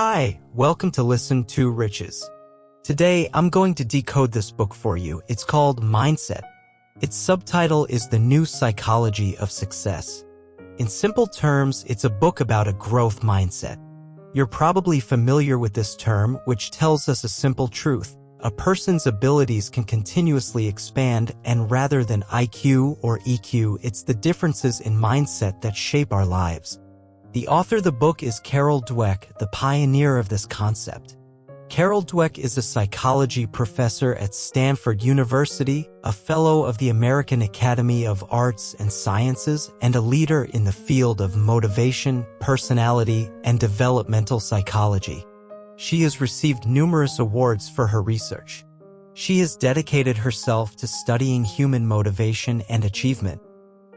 Hi, welcome to Listen2Riches. Today, I'm going to decode this book for you. It's called Mindset. Its subtitle is The New Psychology of Success. In simple terms, it's a book about a growth mindset. You're probably familiar with this term, which tells us a simple truth. A person's abilities can continuously expand, and rather than IQ or EQ, it's the differences in mindset that shape our lives. The author of the book is Carol Dweck, the pioneer of this concept. Carol Dweck is a psychology professor at Stanford University, a fellow of the American Academy of Arts and Sciences, and a leader in the field of motivation, personality, and developmental psychology. She has received numerous awards for her research. She has dedicated herself to studying human motivation and achievement.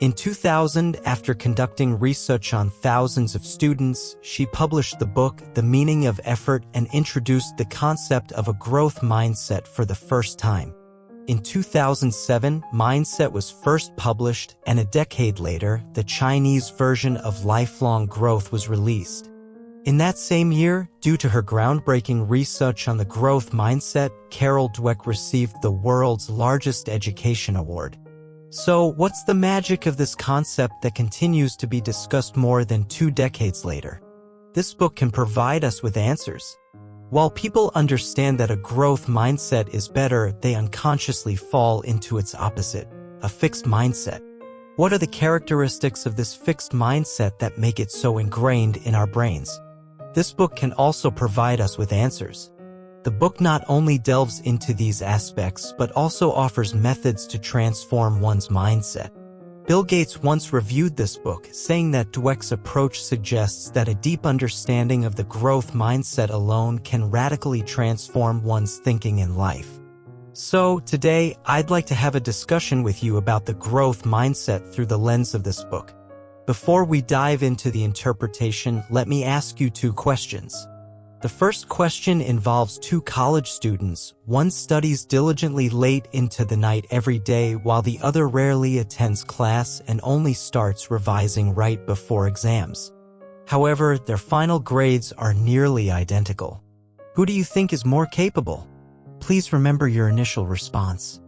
In 2000, after conducting research on thousands of students, she published the book The Meaning of Effort and introduced the concept of a growth mindset for the first time. In 2007, Mindset was first published, and a decade later, the Chinese version of Lifelong Growth was released. In that same year, due to her groundbreaking research on the growth mindset, Carol Dweck received the world's largest education award. So, what's the magic of this concept that continues to be discussed more than 2 decades later? This book can provide us with answers. While people understand that a growth mindset is better, they unconsciously fall into its opposite, a fixed mindset. What are the characteristics of this fixed mindset that make it so ingrained in our brains? This book can also provide us with answers. The book not only delves into these aspects but also offers methods to transform one's mindset. Bill Gates once reviewed this book, saying that Dweck's approach suggests that a deep understanding of the growth mindset alone can radically transform one's thinking in life. So, today, I'd like to have a discussion with you about the growth mindset through the lens of this book. Before we dive into the interpretation, let me ask you 2 questions. The first question involves 2 college students. One studies diligently late into the night every day while the other rarely attends class and only starts revising right before exams. However, their final grades are nearly identical. Who do you think is more capable? Please remember your initial response.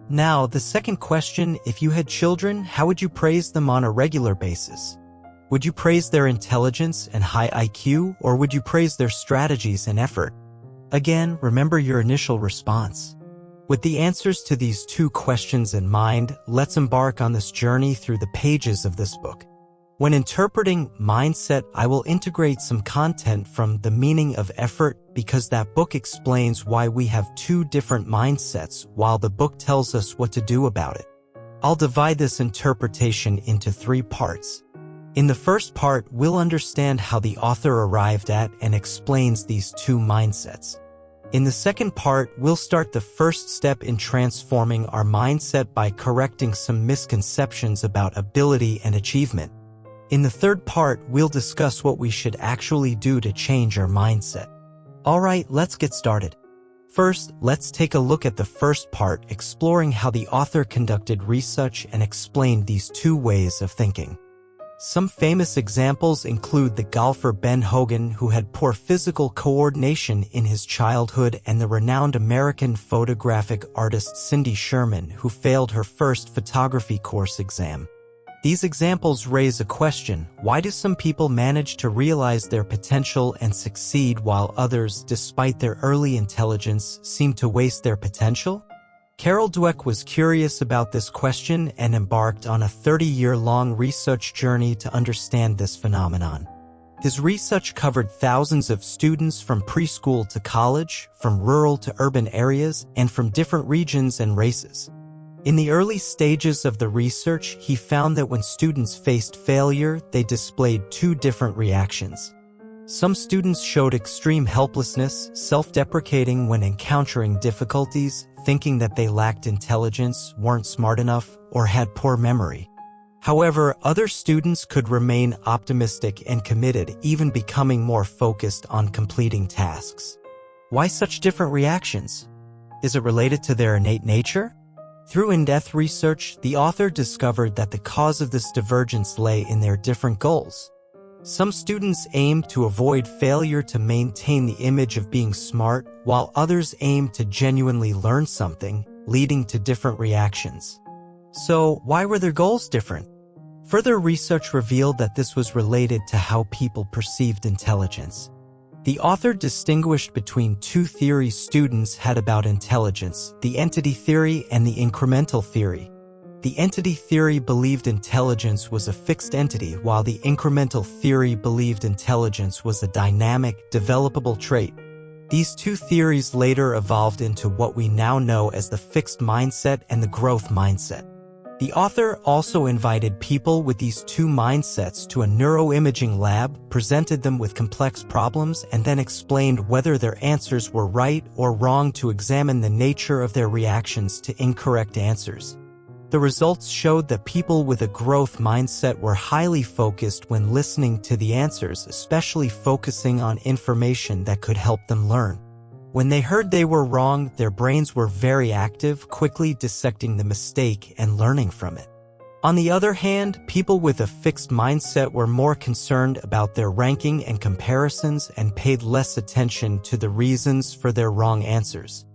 Now, the second question, if you had children, how would you praise them on a regular basis? Would you praise their intelligence and high IQ, or would you praise their strategies and effort? Again, remember your initial response. With the answers to these 2 questions in mind, let's embark on this journey through the pages of this book. When interpreting Mindset, I will integrate some content from The Meaning of Effort because that book explains why we have 2 different mindsets while the book tells us what to do about it. I'll divide this interpretation into 3 parts. In the first part, we'll understand how the author arrived at and explains these 2 mindsets. In the second part, we'll start the first step in transforming our mindset by correcting some misconceptions about ability and achievement. In the third part, we'll discuss what we should actually do to change our mindset. Alright, let's get started. First, let's take a look at the first part, exploring how the author conducted research and explained these 2 ways of thinking. Some famous examples include the golfer Ben Hogan, who had poor physical coordination in his childhood, and the renowned American photographic artist Cindy Sherman, who failed her first photography course exam. These examples raise a question: why do some people manage to realize their potential and succeed while others, despite their early intelligence, seem to waste their potential? Carol Dweck was curious about this question and embarked on a 30-year-long research journey to understand this phenomenon. His research covered thousands of students from preschool to college, from rural to urban areas, and from different regions and races. In the early stages of the research, he found that when students faced failure, they displayed 2 different reactions. Some students showed extreme helplessness, self-deprecating when encountering difficulties, thinking that they lacked intelligence, weren't smart enough, or had poor memory. However, other students could remain optimistic and committed, even becoming more focused on completing tasks. Why such different reactions? Is it related to their innate nature? Through in-depth research, the author discovered that the cause of this divergence lay in their different goals. Some students aim to avoid failure to maintain the image of being smart, while others aim to genuinely learn something, leading to different reactions. So, why were their goals different? Further research revealed that this was related to how people perceived intelligence. The author distinguished between two theories students had about intelligence: the entity theory and the incremental theory. The entity theory believed intelligence was a fixed entity, while the incremental theory believed intelligence was a dynamic, developable trait. These two theories later evolved into what we now know as the fixed mindset and the growth mindset. The author also invited people with these two mindsets to a neuroimaging lab, presented them with complex problems, and then explained whether their answers were right or wrong to examine the nature of their reactions to incorrect answers. The results showed that people with a growth mindset were highly focused when listening to the answers, especially focusing on information that could help them learn. When they heard they were wrong, their brains were very active, quickly dissecting the mistake and learning from it. On the other hand, people with a fixed mindset were more concerned about their ranking and comparisons and paid less attention to the reasons for their wrong answers.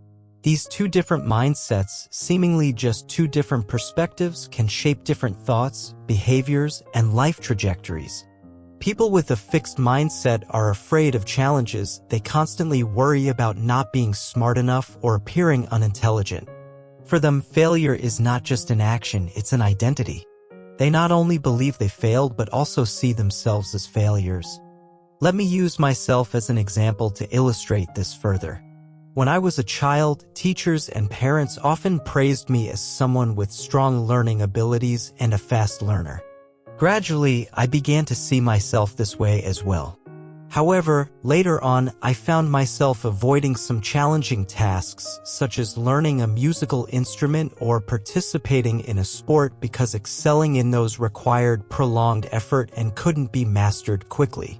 These two different mindsets, seemingly just two different perspectives, can shape different thoughts, behaviors, and life trajectories. People with a fixed mindset are afraid of challenges. They constantly worry about not being smart enough or appearing unintelligent. For them, failure is not just an action, it's an identity. They not only believe they failed, but also see themselves as failures. Let me use myself as an example to illustrate this further. When I was a child, teachers and parents often praised me as someone with strong learning abilities and a fast learner. Gradually, I began to see myself this way as well. However, later on, I found myself avoiding some challenging tasks, such as learning a musical instrument or participating in a sport, because excelling in those required prolonged effort and couldn't be mastered quickly.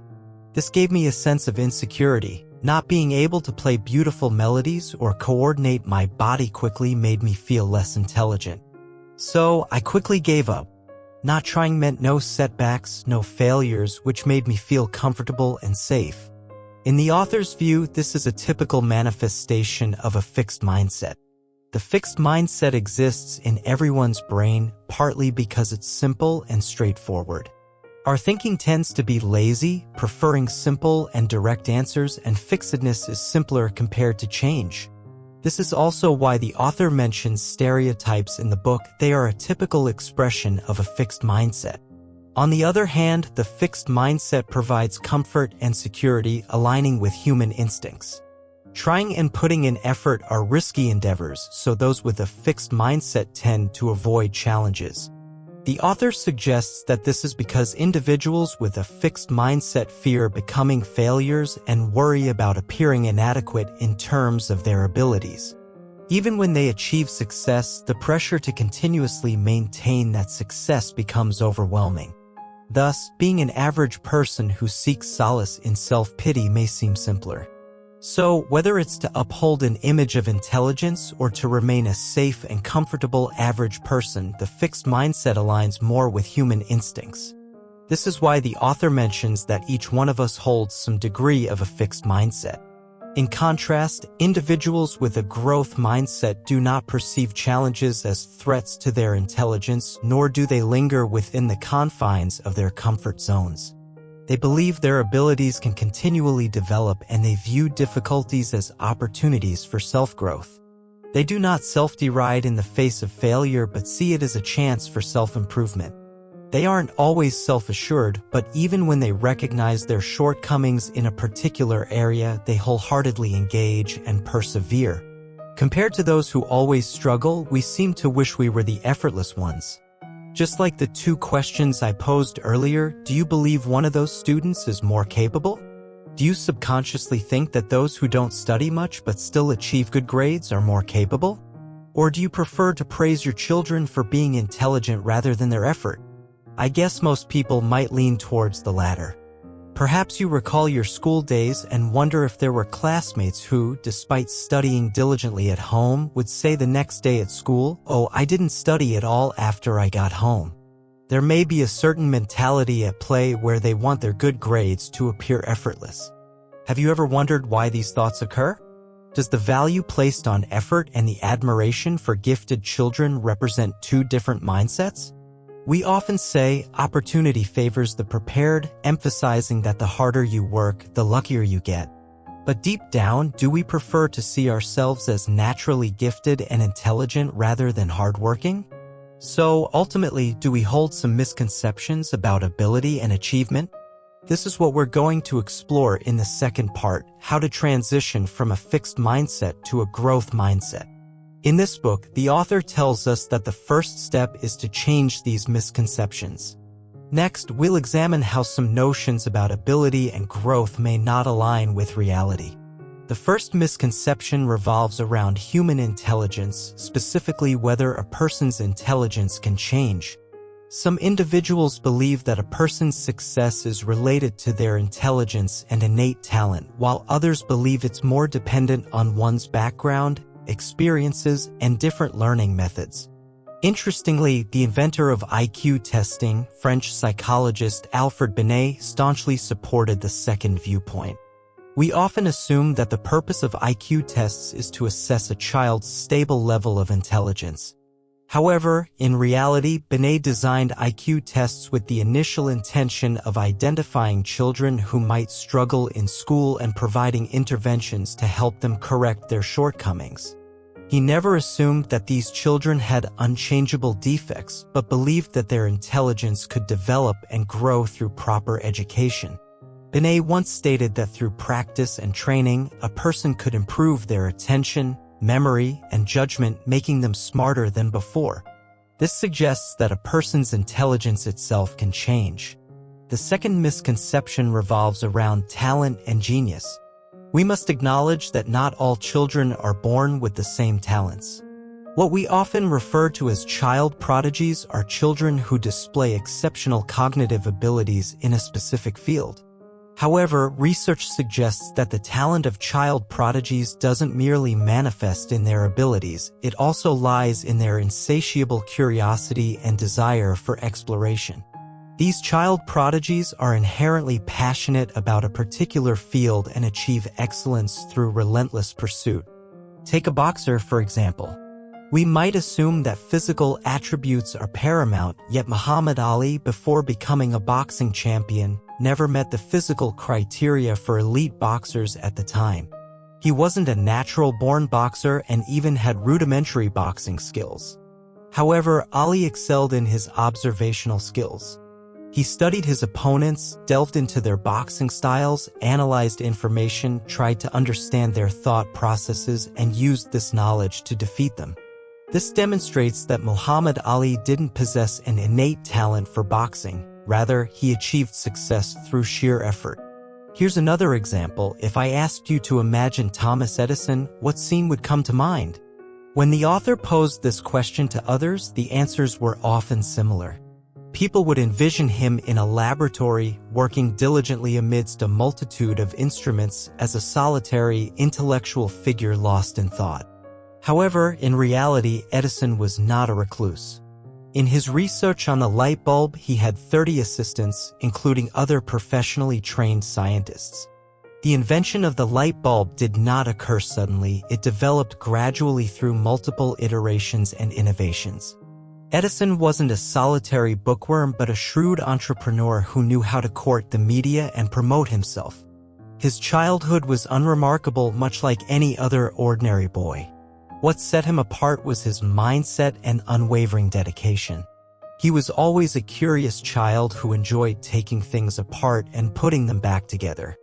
This gave me a sense of insecurity. Not being able to play beautiful melodies or coordinate my body quickly made me feel less intelligent. So, I quickly gave up. Not trying meant no setbacks, no failures, which made me feel comfortable and safe. In the author's view, this is a typical manifestation of a fixed mindset. The fixed mindset exists in everyone's brain, partly because it's simple and straightforward. Our thinking tends to be lazy, preferring simple and direct answers, and fixedness is simpler compared to change. This is also why the author mentions stereotypes in the book. They are a typical expression of a fixed mindset. On the other hand, the fixed mindset provides comfort and security, aligning with human instincts. Trying and putting in effort are risky endeavors, so those with a fixed mindset tend to avoid challenges. The author suggests that this is because individuals with a fixed mindset fear becoming failures and worry about appearing inadequate in terms of their abilities. Even when they achieve success, the pressure to continuously maintain that success becomes overwhelming. Thus, being an average person who seeks solace in self-pity may seem simpler. So, whether it's to uphold an image of intelligence or to remain a safe and comfortable average person, the fixed mindset aligns more with human instincts. This is why the author mentions that each one of us holds some degree of a fixed mindset. In contrast, individuals with a growth mindset do not perceive challenges as threats to their intelligence, nor do they linger within the confines of their comfort zones. They believe their abilities can continually develop, and they view difficulties as opportunities for self-growth. They do not self-deride in the face of failure, but see it as a chance for self-improvement. They aren't always self-assured, but even when they recognize their shortcomings in a particular area, they wholeheartedly engage and persevere. Compared to those who always struggle, we seem to wish we were the effortless ones. Just like the two questions I posed earlier, do you believe one of those students is more capable? Do you subconsciously think that those who don't study much but still achieve good grades are more capable? Or do you prefer to praise your children for being intelligent rather than their effort? I guess most people might lean towards the latter. Perhaps you recall your school days and wonder if there were classmates who, despite studying diligently at home, would say the next day at school, "Oh, I didn't study at all after I got home." There may be a certain mentality at play where they want their good grades to appear effortless. Have you ever wondered why these thoughts occur? Does the value placed on effort and the admiration for gifted children represent two different mindsets? We often say opportunity favors the prepared, emphasizing that the harder you work, the luckier you get. But deep down, do we prefer to see ourselves as naturally gifted and intelligent rather than hardworking? So, ultimately, do we hold some misconceptions about ability and achievement? This is what we're going to explore in the second part, how to transition from a fixed mindset to a growth mindset. In this book, the author tells us that the first step is to change these misconceptions. Next, we'll examine how some notions about ability and growth may not align with reality. The first misconception revolves around human intelligence, specifically whether a person's intelligence can change. Some individuals believe that a person's success is related to their intelligence and innate talent, while others believe it's more dependent on one's background, experiences, and different learning methods. Interestingly, the inventor of IQ testing, French psychologist Alfred Binet, staunchly supported the second viewpoint. We often assume that the purpose of IQ tests is to assess a child's stable level of intelligence. However, in reality, Binet designed IQ tests with the initial intention of identifying children who might struggle in school and providing interventions to help them correct their shortcomings. He never assumed that these children had unchangeable defects, but believed that their intelligence could develop and grow through proper education. Binet once stated that through practice and training, a person could improve their attention, memory, and judgment, making them smarter than before. This suggests that a person's intelligence itself can change. The second misconception revolves around talent and genius. We must acknowledge that not all children are born with the same talents. What we often refer to as child prodigies are children who display exceptional cognitive abilities in a specific field. However, research suggests that the talent of child prodigies doesn't merely manifest in their abilities, it also lies in their insatiable curiosity and desire for exploration. These child prodigies are inherently passionate about a particular field and achieve excellence through relentless pursuit. Take a boxer, for example. We might assume that physical attributes are paramount, yet Muhammad Ali, before becoming a boxing champion, never met the physical criteria for elite boxers at the time. He wasn't a natural-born boxer and even had rudimentary boxing skills. However, Ali excelled in his observational skills. He studied his opponents, delved into their boxing styles, analyzed information, tried to understand their thought processes, and used this knowledge to defeat them. This demonstrates that Muhammad Ali didn't possess an innate talent for boxing. Rather, he achieved success through sheer effort. Here's another example. If I asked you to imagine Thomas Edison, what scene would come to mind? When the author posed this question to others, the answers were often similar. People would envision him in a laboratory, working diligently amidst a multitude of instruments as a solitary, intellectual figure lost in thought. However, in reality, Edison was not a recluse. In his research on the light bulb, he had 30 assistants, including other professionally trained scientists. The invention of the light bulb did not occur suddenly, it developed gradually through multiple iterations and innovations. Edison wasn't a solitary bookworm but a shrewd entrepreneur who knew how to court the media and promote himself. His childhood was unremarkable, much like any other ordinary boy. What set him apart was his mindset and unwavering dedication. He was always a curious child who enjoyed taking things apart and putting them back together.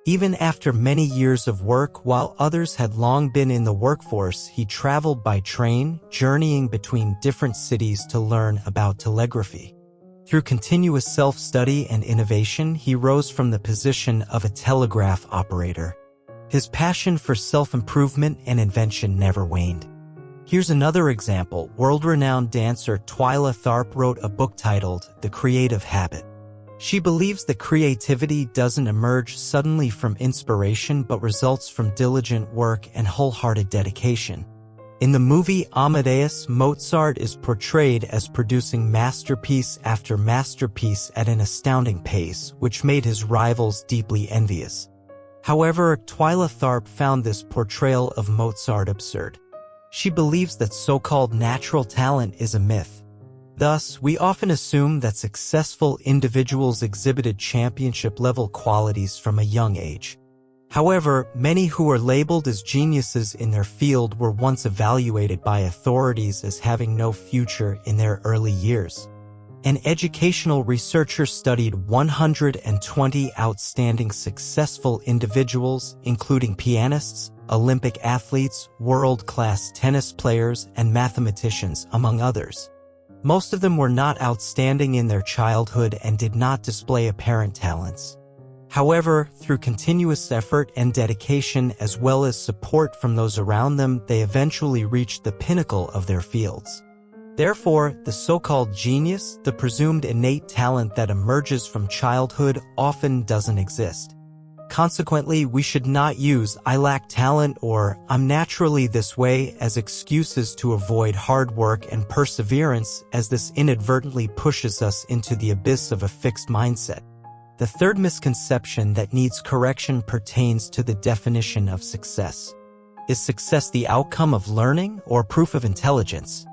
Even after many years of work, while others had long been in the workforce, he traveled by train, journeying between different cities to learn about telegraphy. Through continuous self-study and innovation, he rose from the position of a telegraph operator. His passion for self-improvement and invention never waned. Here's another example. World-renowned dancer Twyla Tharp wrote a book titled The Creative Habit. She believes that creativity doesn't emerge suddenly from inspiration but results from diligent work and wholehearted dedication. In the movie Amadeus, Mozart is portrayed as producing masterpiece after masterpiece at an astounding pace, which made his rivals deeply envious. However, Twyla Tharp found this portrayal of Mozart absurd. She believes that so-called natural talent is a myth. Thus, we often assume that successful individuals exhibited championship-level qualities from a young age. However, many who were labeled as geniuses in their field were once evaluated by authorities as having no future in their early years. An educational researcher studied 120 outstanding successful individuals, including pianists, Olympic athletes, world-class tennis players, and mathematicians, among others. Most of them were not outstanding in their childhood and did not display apparent talents. However, through continuous effort and dedication as well as support from those around them, they eventually reached the pinnacle of their fields. Therefore, the so-called genius, the presumed innate talent that emerges from childhood, often doesn't exist. Consequently, we should not use "I lack talent" or "I'm naturally this way" as excuses to avoid hard work and perseverance, as this inadvertently pushes us into the abyss of a fixed mindset. The third misconception that needs correction pertains to the definition of success. Is success the outcome of learning or proof of intelligence?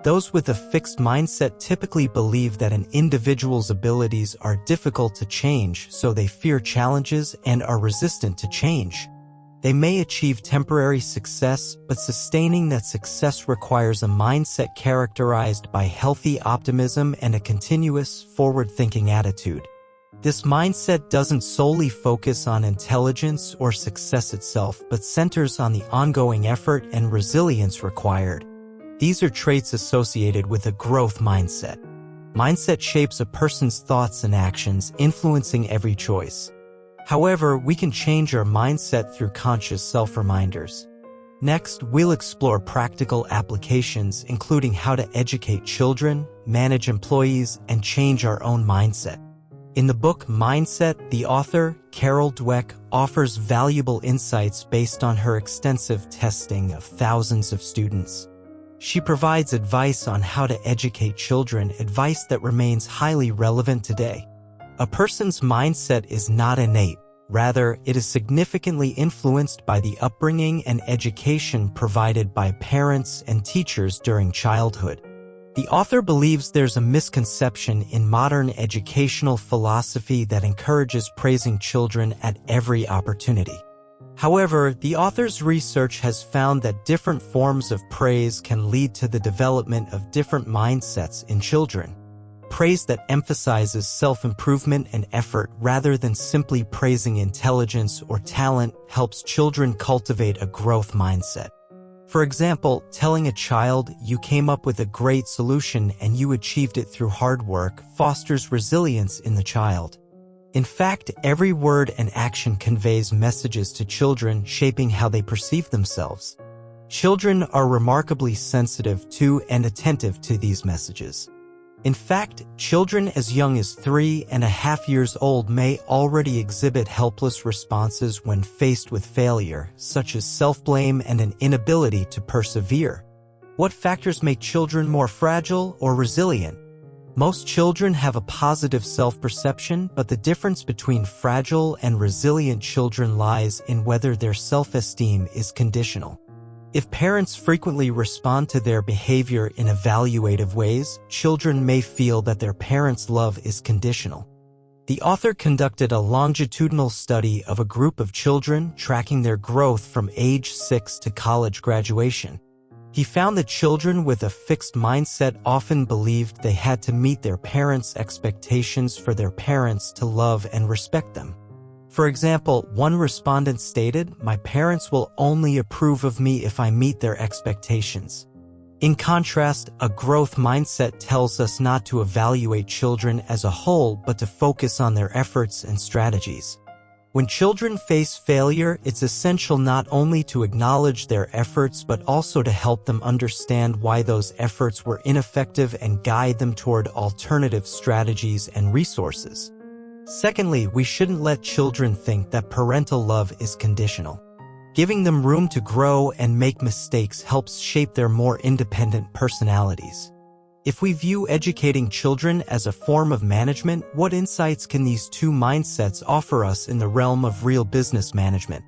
Those with a fixed mindset typically believe that an individual's abilities are difficult to change, so they fear challenges and are resistant to change. They may achieve temporary success, but sustaining that success requires a mindset characterized by healthy optimism and a continuous, forward-thinking attitude. This mindset doesn't solely focus on intelligence or success itself, but centers on the ongoing effort and resilience required. These are traits associated with a growth mindset. Mindset shapes a person's thoughts and actions, influencing every choice. However, we can change our mindset through conscious self-reminders. Next, we'll explore practical applications, including how to educate children, manage employees, and change our own mindset. In the book Mindset, the author, Carol Dweck, offers valuable insights based on her extensive testing of thousands of students. She provides advice on how to educate children, advice that remains highly relevant today. A person's mindset is not innate. Rather, it is significantly influenced by the upbringing and education provided by parents and teachers during childhood. The author believes there's a misconception in modern educational philosophy that encourages praising children at every opportunity. However, the author's research has found that different forms of praise can lead to the development of different mindsets in children. Praise that emphasizes self-improvement and effort rather than simply praising intelligence or talent helps children cultivate a growth mindset. For example, telling a child you came up with a great solution and you achieved it through hard work fosters resilience in the child. In fact, every word and action conveys messages to children, shaping how they perceive themselves. Children are remarkably sensitive to and attentive to these messages. In fact, children as young as 3.5 years old may already exhibit helpless responses when faced with failure, such as self-blame and an inability to persevere. What factors make children more fragile or resilient? Most children have a positive self-perception, but the difference between fragile and resilient children lies in whether their self-esteem is conditional. If parents frequently respond to their behavior in evaluative ways, children may feel that their parents' love is conditional. The author conducted a longitudinal study of a group of children, tracking their growth from age 6 to college graduation. He found that children with a fixed mindset often believed they had to meet their parents' expectations for their parents to love and respect them. For example, one respondent stated, "My parents will only approve of me if I meet their expectations." In contrast, a growth mindset tells us not to evaluate children as a whole, but to focus on their efforts and strategies. When children face failure, it's essential not only to acknowledge their efforts but also to help them understand why those efforts were ineffective and guide them toward alternative strategies and resources. Secondly, we shouldn't let children think that parental love is conditional. Giving them room to grow and make mistakes helps shape their more independent personalities. If we view educating children as a form of management, what insights can these two mindsets offer us in the realm of real business management?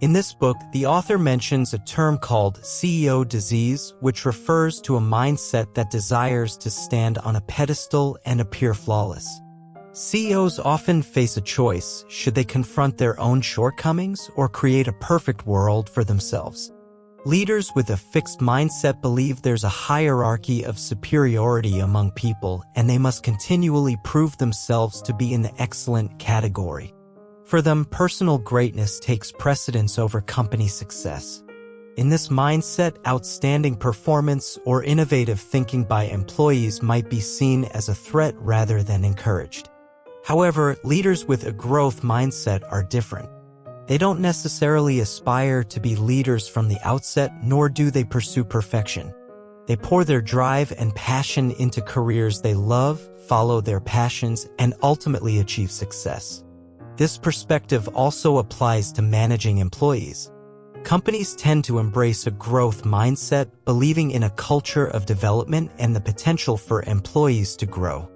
In this book, the author mentions a term called CEO disease, which refers to a mindset that desires to stand on a pedestal and appear flawless. CEOs often face a choice: should they confront their own shortcomings or create a perfect world for themselves? Leaders with a fixed mindset believe there's a hierarchy of superiority among people, and they must continually prove themselves to be in the excellent category. For them, personal greatness takes precedence over company success. In this mindset, outstanding performance or innovative thinking by employees might be seen as a threat rather than encouraged. However, leaders with a growth mindset are different. They don't necessarily aspire to be leaders from the outset, nor do they pursue perfection. They pour their drive and passion into careers they love, follow their passions, and ultimately achieve success. This perspective also applies to managing employees. Companies tend to embrace a growth mindset, believing in a culture of development and the potential for employees to grow.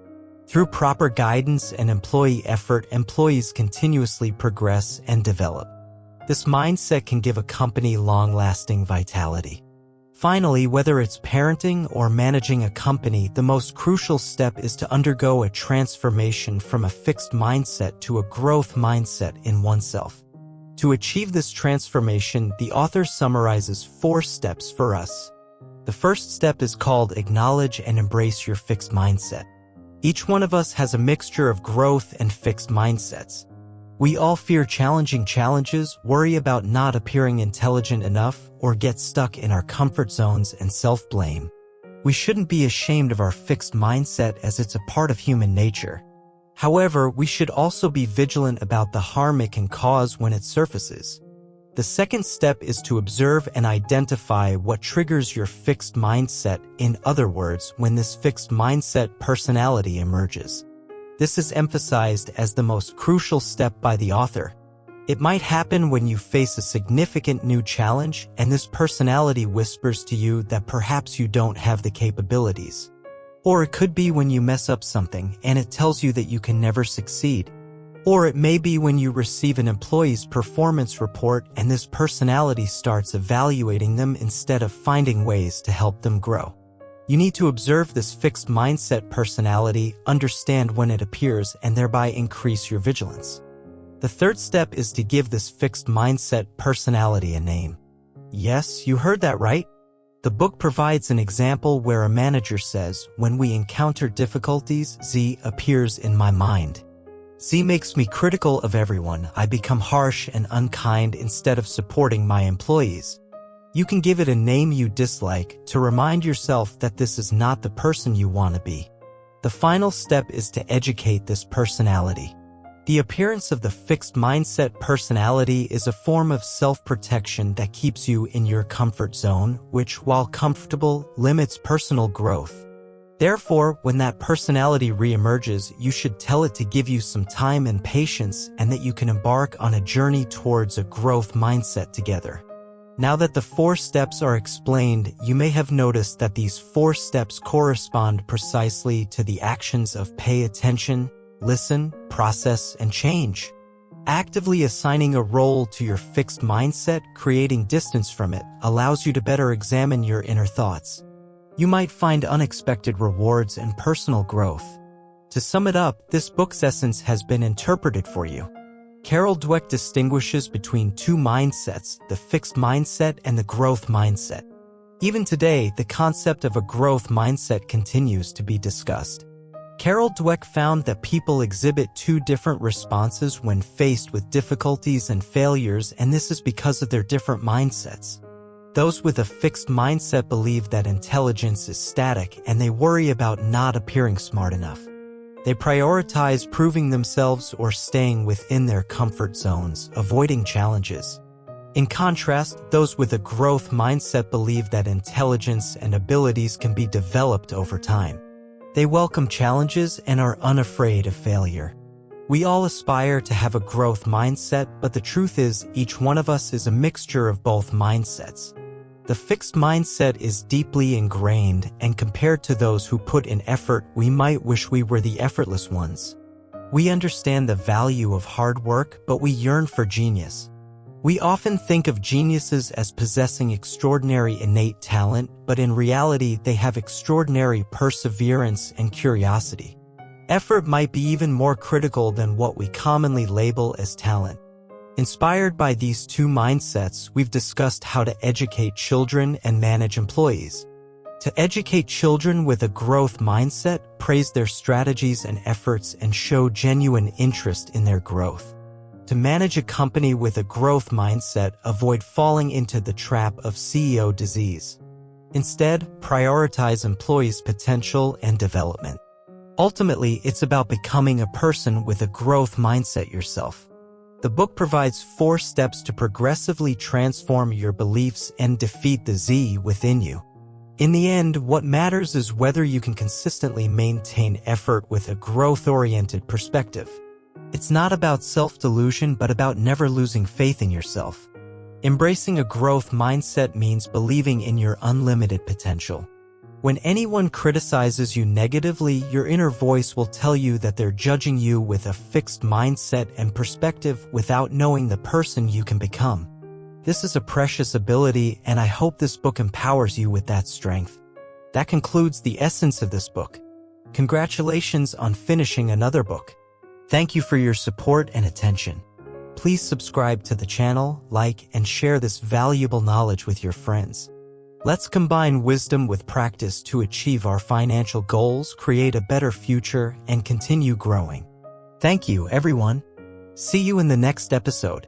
Through proper guidance and employee effort, employees continuously progress and develop. This mindset can give a company long-lasting vitality. Finally, whether it's parenting or managing a company, the most crucial step is to undergo a transformation from a fixed mindset to a growth mindset in oneself. To achieve this transformation, the author summarizes 4 steps for us. The first step is called acknowledge and embrace your fixed mindset. Each one of us has a mixture of growth and fixed mindsets. We all fear challenging challenges, worry about not appearing intelligent enough, or get stuck in our comfort zones and self-blame. We shouldn't be ashamed of our fixed mindset, as it's a part of human nature. However, we should also be vigilant about the harm it can cause when it surfaces. The second step is to observe and identify what triggers your fixed mindset, in other words, when this fixed mindset personality emerges. This is emphasized as the most crucial step by the author. It might happen when you face a significant new challenge, and this personality whispers to you that perhaps you don't have the capabilities. Or it could be when you mess up something, and it tells you that you can never succeed. Or it may be when you receive an employee's performance report and this personality starts evaluating them instead of finding ways to help them grow. You need to observe this fixed mindset personality, understand when it appears, and thereby increase your vigilance. The third step is to give this fixed mindset personality a name. Yes, you heard that right. The book provides an example where a manager says, "When we encounter difficulties, Z appears in my mind. Z makes me critical of everyone. I become harsh and unkind instead of supporting my employees." You can give it a name you dislike to remind yourself that this is not the person you want to be. The final step is to educate this personality. The appearance of the fixed mindset personality is a form of self-protection that keeps you in your comfort zone, which, while comfortable, limits personal growth. Therefore, when that personality reemerges, you should tell it to give you some time and patience, and that you can embark on a journey towards a growth mindset together. Now that the 4 steps are explained, you may have noticed that these 4 steps correspond precisely to the actions of pay attention, listen, process, and change. Actively assigning a role to your fixed mindset, creating distance from it, allows you to better examine your inner thoughts. You might find unexpected rewards and personal growth. To sum it up, this book's essence has been interpreted for you. Carol Dweck distinguishes between 2 mindsets, the fixed mindset and the growth mindset. Even today, the concept of a growth mindset continues to be discussed. Carol Dweck found that people exhibit 2 different responses when faced with difficulties and failures, and this is because of their different mindsets. Those with a fixed mindset believe that intelligence is static, and they worry about not appearing smart enough. They prioritize proving themselves or staying within their comfort zones, avoiding challenges. In contrast, those with a growth mindset believe that intelligence and abilities can be developed over time. They welcome challenges and are unafraid of failure. We all aspire to have a growth mindset, but the truth is, each one of us is a mixture of both mindsets. The fixed mindset is deeply ingrained, and compared to those who put in effort, we might wish we were the effortless ones. We understand the value of hard work, but we yearn for genius. We often think of geniuses as possessing extraordinary innate talent, but in reality, they have extraordinary perseverance and curiosity. Effort might be even more critical than what we commonly label as talent. Inspired by these two mindsets, we've discussed how to educate children and manage employees. To educate children with a growth mindset, praise their strategies and efforts and show genuine interest in their growth. To manage a company with a growth mindset, avoid falling into the trap of CEO disease. Instead, prioritize employees' potential and development. Ultimately, it's about becoming a person with a growth mindset yourself. The book provides 4 steps to progressively transform your beliefs and defeat the Z within you. In the end, what matters is whether you can consistently maintain effort with a growth-oriented perspective. It's not about self-delusion, but about never losing faith in yourself. Embracing a growth mindset means believing in your unlimited potential. When anyone criticizes you negatively, your inner voice will tell you that they're judging you with a fixed mindset and perspective without knowing the person you can become. This is a precious ability, and I hope this book empowers you with that strength. That concludes the essence of this book. Congratulations on finishing another book. Thank you for your support and attention. Please subscribe to the channel, like, and share this valuable knowledge with your friends. Let's combine wisdom with practice to achieve our financial goals, create a better future, and continue growing. Thank you, everyone. See you in the next episode.